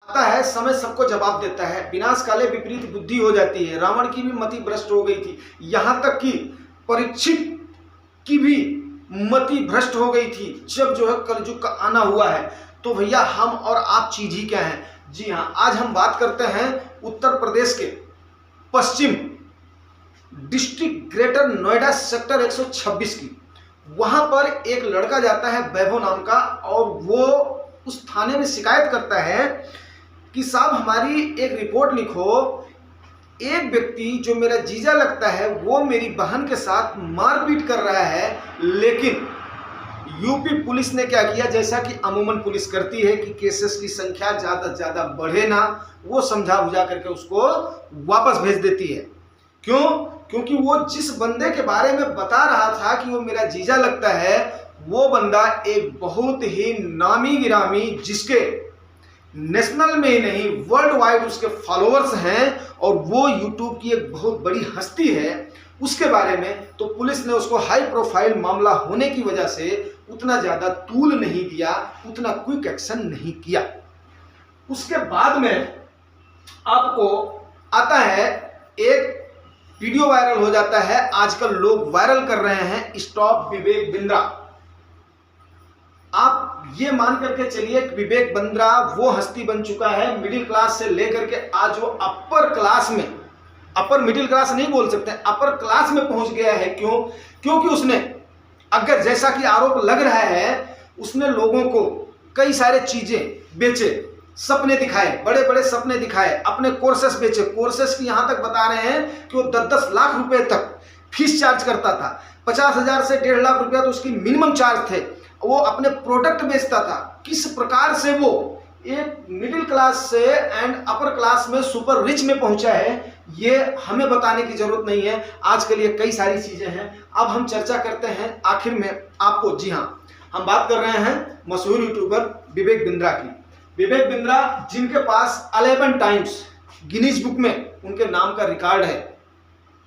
आता है, समय सबको जवाब देता है। विनाश काले विपरीत बुद्धि हो जाती है। रावण की भी मति भ्रष्ट हो गई थी, यहाँ तक कि परीक्षित की भी मति भ्रष्ट हो गई थी जब जो है कलयुग का आना हुआ है। तो भैया हम और आप चीज ही क्या है? जी हाँ, आज हम बात करते हैं उत्तर प्रदेश के पश्चिम डिस्ट्रिक्ट ग्रेटर नोएडा सेक्टर 126 की। वहां पर एक लड़का जाता है वैभव नाम का, और वो उस थाने में शिकायत करता है कि साहब हमारी एक रिपोर्ट लिखो, एक व्यक्ति जो मेरा जीजा लगता है वो मेरी बहन के साथ मारपीट कर रहा है। लेकिन यूपी पुलिस ने क्या किया, जैसा कि अमूमन पुलिस करती है कि केसेस की संख्या ज़्यादा से ज़्यादा बढ़े ना, वो समझा बुझा करके उसको वापस भेज देती है। क्यों? क्योंकि वो जिस बंदे के बारे में बता रहा था कि वो मेरा जीजा लगता है, वो बंदा एक बहुत ही नामी गिरामी, जिसके नेशनल में ही नहीं वर्ल्ड वाइड उसके फॉलोअर्स हैं, और वो यूट्यूब की एक बहुत बड़ी हस्ती है, उसके बारे में। तो पुलिस ने उसको हाई प्रोफाइल मामला होने की वजह से उतना ज़्यादा तूल नहीं दिया, उतना क्विक एक्शन नहीं किया। उसके बाद में आपको आता है एक वीडियो वायरल हो जाता है। आजकल लोग वायरल कर रहे हैं, स्टॉप विवेक बिंद्रा। आप ये मान करके चलिए कि विवेक बिंद्रा वो हस्ती बन चुका है, मिडिल क्लास से लेकर के आज वो अपर क्लास में, अपर मिडिल क्लास नहीं बोल सकते, अपर क्लास में पहुंच गया है। क्यों? क्योंकि उसने, अगर जैसा कि आरोप लग रहा है, उसने लोगों को कई सारे चीजें बेचे, सपने दिखाए, बड़े बड़े सपने दिखाए, अपने कोर्सेस बेचे। कोर्सेस की यहां तक बता रहे हैं कि वो 10-10 लाख रुपए तक फीस चार्ज करता था। 50,000 से 1.5 लाख रुपया तो उसकी मिनिमम चार्ज थे। वो अपने प्रोडक्ट बेचता था। किस प्रकार से वो एक मिडिल क्लास से एंड अपर क्लास में सुपर रिच में पहुंचा है, ये हमें बताने की जरूरत नहीं है। आजकल ये कई सारी चीजें हैं। अब हम चर्चा करते हैं आखिर में आपको। जी हाँ, हम बात कर रहे हैं मशहूर यूट्यूबर विवेक बिंद्रा की। विवेक बिंद्रा जिनके पास 11 टाइम्स गिनीज बुक में उनके नाम का रिकॉर्ड है।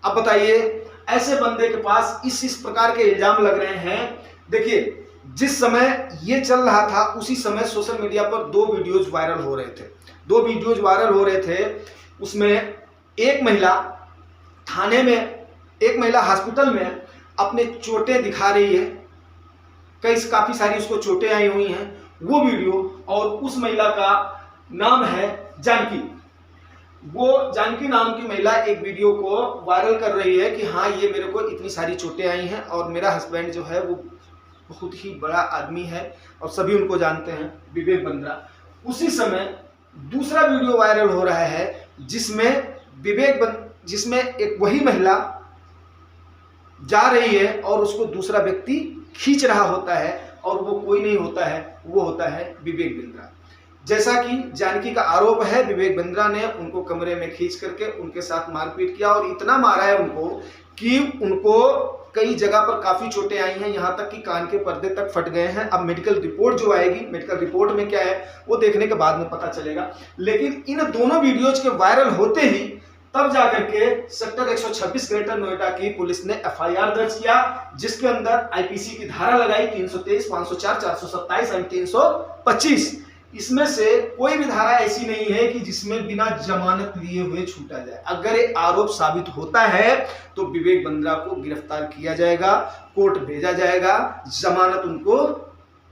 अब बताइए, ऐसे बंदे के पास इस प्रकार के इल्जाम लग रहे हैं। देखिए, जिस समय ये चल रहा था उसी समय सोशल मीडिया पर 2 वीडियोज वायरल हो रहे थे। 2 वीडियोज वायरल हो रहे थे। उसमें एक महिला थाने में, एक महिला हॉस्पिटल में अपने चोटें दिखा रही है, काफी सारी उसको चोटें आई हुई हैं, वो वीडियो। और उस महिला का नाम है जानकी। वो जानकी नाम की महिला एक वीडियो को वायरल कर रही है कि हाँ, ये मेरे को इतनी सारी चोटें आई हैं और मेरा हस्बैंड जो है वो बहुत ही बड़ा आदमी है और सभी उनको जानते हैं, विवेक बिंद्रा। उसी समय दूसरा वीडियो वायरल हो रहा है जिसमें जिसमें एक वही महिला जा रही है और उसको दूसरा व्यक्ति खींच रहा होता है, और वो कोई नहीं होता है, वो होता है विवेक बिंद्रा। जैसा कि जानकी का आरोप है, विवेक बिंद्रा ने उनको कमरे में खींच करके उनके साथ मारपीट किया, और इतना मारा है उनको कि उनको कई जगह पर काफी चोटें आई हैं, यहाँ तक कि कान के पर्दे तक फट गए हैं। अब मेडिकल रिपोर्ट जो आएगी, मेडिकल रिपोर्ट में क्या है वो देखने के बाद में पता चलेगा। लेकिन इन दोनों वीडियोज के वायरल होते ही तब जाकर के सेक्टर 126 ग्रेटर नोएडा की पुलिस ने एफआईआर दर्ज किया, जिसके अंदर आईपीसी की धारा लगाई 323, 504, 427 और 325। इसमें से कोई भी धारा ऐसी नहीं है कि जिसमें बिना जमानत लिए हुए छूटा जाए। अगर ये आरोप साबित होता है तो विवेक बिंद्रा को गिरफ्तार किया जाएगा, कोर्ट भेजा जाएगा, जमानत उनको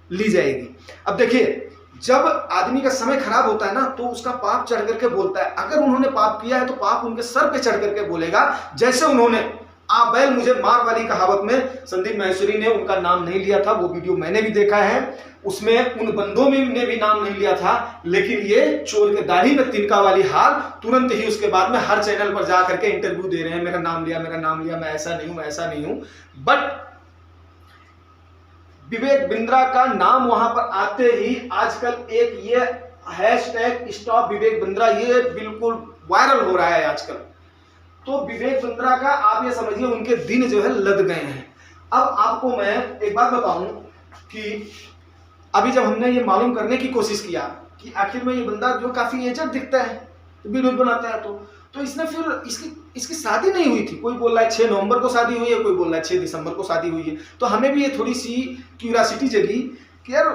ली जाएगी। अब देखिए, जब आदमी का समय खराब होता है ना, तो उसका पाप चढ़ करके बोलता है। अगर उन्होंने पाप किया है तो पाप उनके सर पे चढ़ करके बोलेगा। जैसे उन्होंने आ बैल मुझे मार वाली कहावत में संदीप माहेश्वरी ने उनका नाम नहीं लिया था, वो वीडियो मैंने भी देखा है, उसमें उन बंदों में ने भी नाम नहीं लिया था। लेकिन ये चोर के दाढ़ी में तिनका वाली हाल, तुरंत ही उसके बाद में हर चैनल पर जा करके इंटरव्यू दे रहे हैं, मेरा नाम लिया, मेरा नाम लिया, मैं ऐसा नहीं हूं, मैं ऐसा नहीं हूं। बट विवेक बिंद्रा का नाम वहां पर आते ही आजकल एक ये हैशटैग स्टॉप विवेक बिंद्रा, ये बिल्कुल वायरल हो रहा है आजकल। तो विवेक बिंद्रा का आप ये समझिए उनके दिन जो है लद गए हैं। अब आपको मैं एक बात बताऊं कि अभी जब हमने ये मालूम करने की कोशिश किया कि आखिर में ये बंदा जो काफी एजेड दिखता है, तो वीडियो बनाता है, तो इसने फिर इसकी शादी नहीं हुई थी। कोई बोल रहा है 6 नवंबर को शादी हुई है, कोई बोल रहा है 6 दिसंबर को शादी हुई है। तो हमें भी ये थोड़ी सी क्यूरियोसिटी जगी कि यार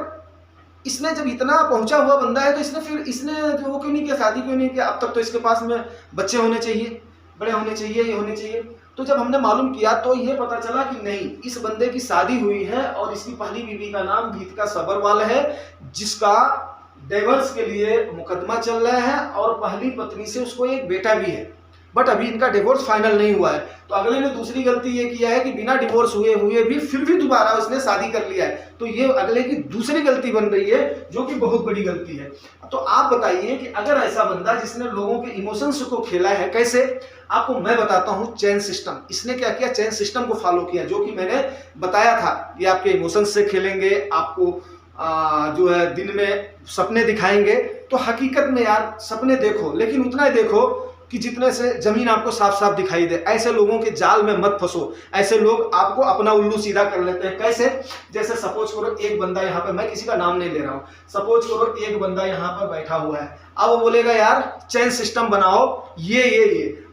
इसने जब इतना पहुंचा हुआ बंदा है तो इसने जो वो क्यों नहीं किया, शादी क्यों नहीं किया? अब तक तो इसके पास में बच्चे होने चाहिए, बड़े होने चाहिए, ये होने चाहिए। तो जब हमने मालूम किया तो ये पता चला कि नहीं, इस बंदे की शादी हुई है और इसकी पहली बीवी का नाम गीतिका सब्बरवाल है, जिसका डिवोर्स के लिए मुकदमा चल रहा है और पहली पत्नी से उसको एक बेटा भी है, बट अभी इनका डिवोर्स फाइनल नहीं हुआ है। तो अगले ने दूसरी गलती ये किया है कि बिना डिवोर्स हुए भी फिर भी दोबारा उसने शादी कर लिया है। तो ये अगले की दूसरी गलती बन रही है, जो कि बहुत बड़ी गलती है। तो आप बताइए कि अगर ऐसा बंदा जिसने लोगों के इमोशंस को खेला है, कैसे? आपको मैं बताता हूं, चेन सिस्टम। इसने क्या किया? चेन सिस्टम को फॉलो किया, जो कि मैंने बताया था। ये आपके इमोशंस से खेलेंगे, आपको जो है दिन में सपने दिखाएंगे। तो हकीकत में यार सपने देखो, लेकिन उतना ही देखो कि जितने से जमीन आपको साफ साफ दिखाई दे। ऐसे लोगों के जाल में मत फंसो। ऐसे लोग आपको अपना उल्लू सीधा कर लेते हैं। कैसे? जैसे सपोज करो एक बंदा यहाँ पे, मैं किसी का नाम नहीं ले रहा हूँ, सपोज करो एक बंदा यहाँ पर बैठा हुआ है। अब वो बोलेगा यार चैन सिस्टम बनाओ, ये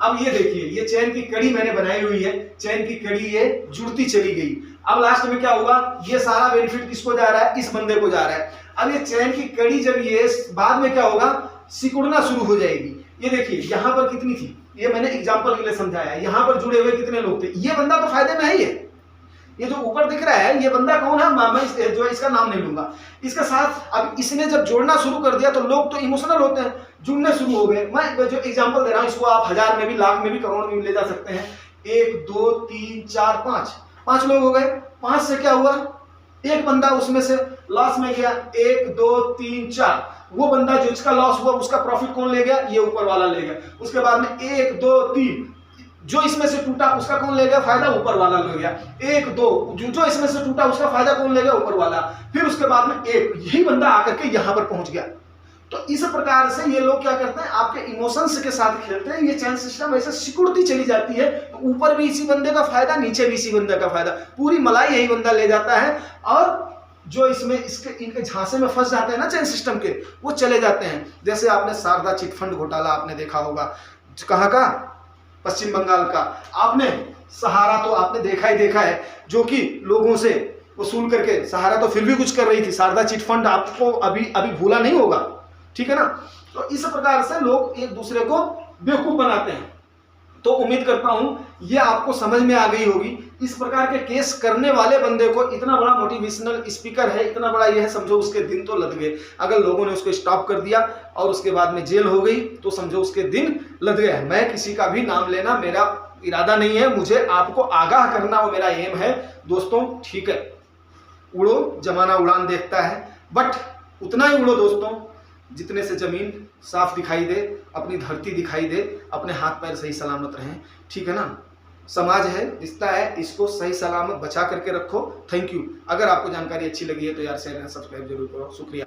अब ये देखिए, ये चैन की कड़ी मैंने बनाई हुई है, चैन की कड़ी ये जुड़ती चली गई। अब लास्ट में क्या होगा? ये सारा बेनिफिट किसको जा रहा है? इस बंदे को जा रहा है। अब ये चैन की कड़ी जब ये बाद में क्या होगा? सिकुड़ना शुरू हो जाएगी। ये देखिए यहाँ पर कितनी थी, ये मैंने एग्जांपल के लिए समझाया। यहाँ पर जुड़े हुए कितने लोग थे? ये बंदा तो फायदे में है ही है। ये जो ऊपर दिख रहा है, ये बंदा कौन है? मैं जो इसका नाम नहीं लूंगा। इसके साथ अब इसने जब जोड़ना शुरू कर दिया तो लोग तो इमोशनल होते हैं, जुड़ने शुरू हो गए। मैं जो एग्जांपल दे रहा हूँ, इसको आप 1000 में भी, लाख में भी, करोड़ में भी ले जा सकते हैं। 1 2 3 4 5 लोग हो गए। 5 से क्या हुआ? एक बंदा उसमें से लॉस में गया। 1 2 3 4, वो बंदा जो इसका लॉस हुआ उसका प्रॉफिट कौन ले गया? ये ऊपर वाला ले गया। उसके बाद में 1 2 3, जो इसमें से टूटा उसका कौन ले गया? फायदा ऊपर वाला ले गया। 1 2, जो इसमें से टूटा उसका फायदा कौन ले गया? ऊपर वाला। फिर उसके बाद में यही बंदा आकर के यहां पर पहुंच गया। तो इस प्रकार से ये लोग क्या करते हैं? आपके इमोशंस के साथ खेलते हैं। ये चैन सिस्टम ऐसे सिकुड़ती चली जाती है, तो ऊपर भी इसी बंदे का फायदा, नीचे भी इसी बंदे का फायदा, पूरी मलाई यही बंदा ले जाता है। और जो इसमें इनके झांसे में फंस जाते हैं ना चैन सिस्टम के, वो चले जाते हैं। जैसे आपने शारदा चिटफंड घोटाला आपने देखा होगा, कहाँ का? पश्चिम बंगाल का। आपने सहारा तो आपने देखा ही देखा है, जो कि लोगों से वसूल करके, सहारा तो फिर भी कुछ कर रही थी, शारदा चिटफंड आपको अभी भूला नहीं होगा, ठीक है ना? तो इस प्रकार से लोग एक दूसरे को बेवकूफ बनाते हैं। तो उम्मीद करता हूं ये आपको समझ में आ गई होगी। इस प्रकार के केस करने वाले बंदे को, इतना बड़ा मोटिवेशनल स्पीकर है, इतना बड़ा यह है, समझो उसके दिन तो लद गए। अगर लोगों ने उसको स्टॉप कर दिया और उसके बाद में जेल हो गई तो समझो उसके दिन लद गए। मैं किसी का भी नाम लेना मेरा इरादा नहीं है, मुझे आपको आगाह करना वो मेरा एम है दोस्तों, ठीक है? उड़ो, जमाना उड़ान देखता है, बट उतना ही उड़ो दोस्तों जितने से जमीन साफ दिखाई दे, अपनी धरती दिखाई दे, अपने हाथ पैर सही सलामत रहें, ठीक है ना? समाज है, रिश्ता है, इसको सही सलामत बचा करके रखो। Thank you. अगर आपको जानकारी अच्छी लगी है तो यार शेयर एंड सब्सक्राइब जरूर करो। शुक्रिया।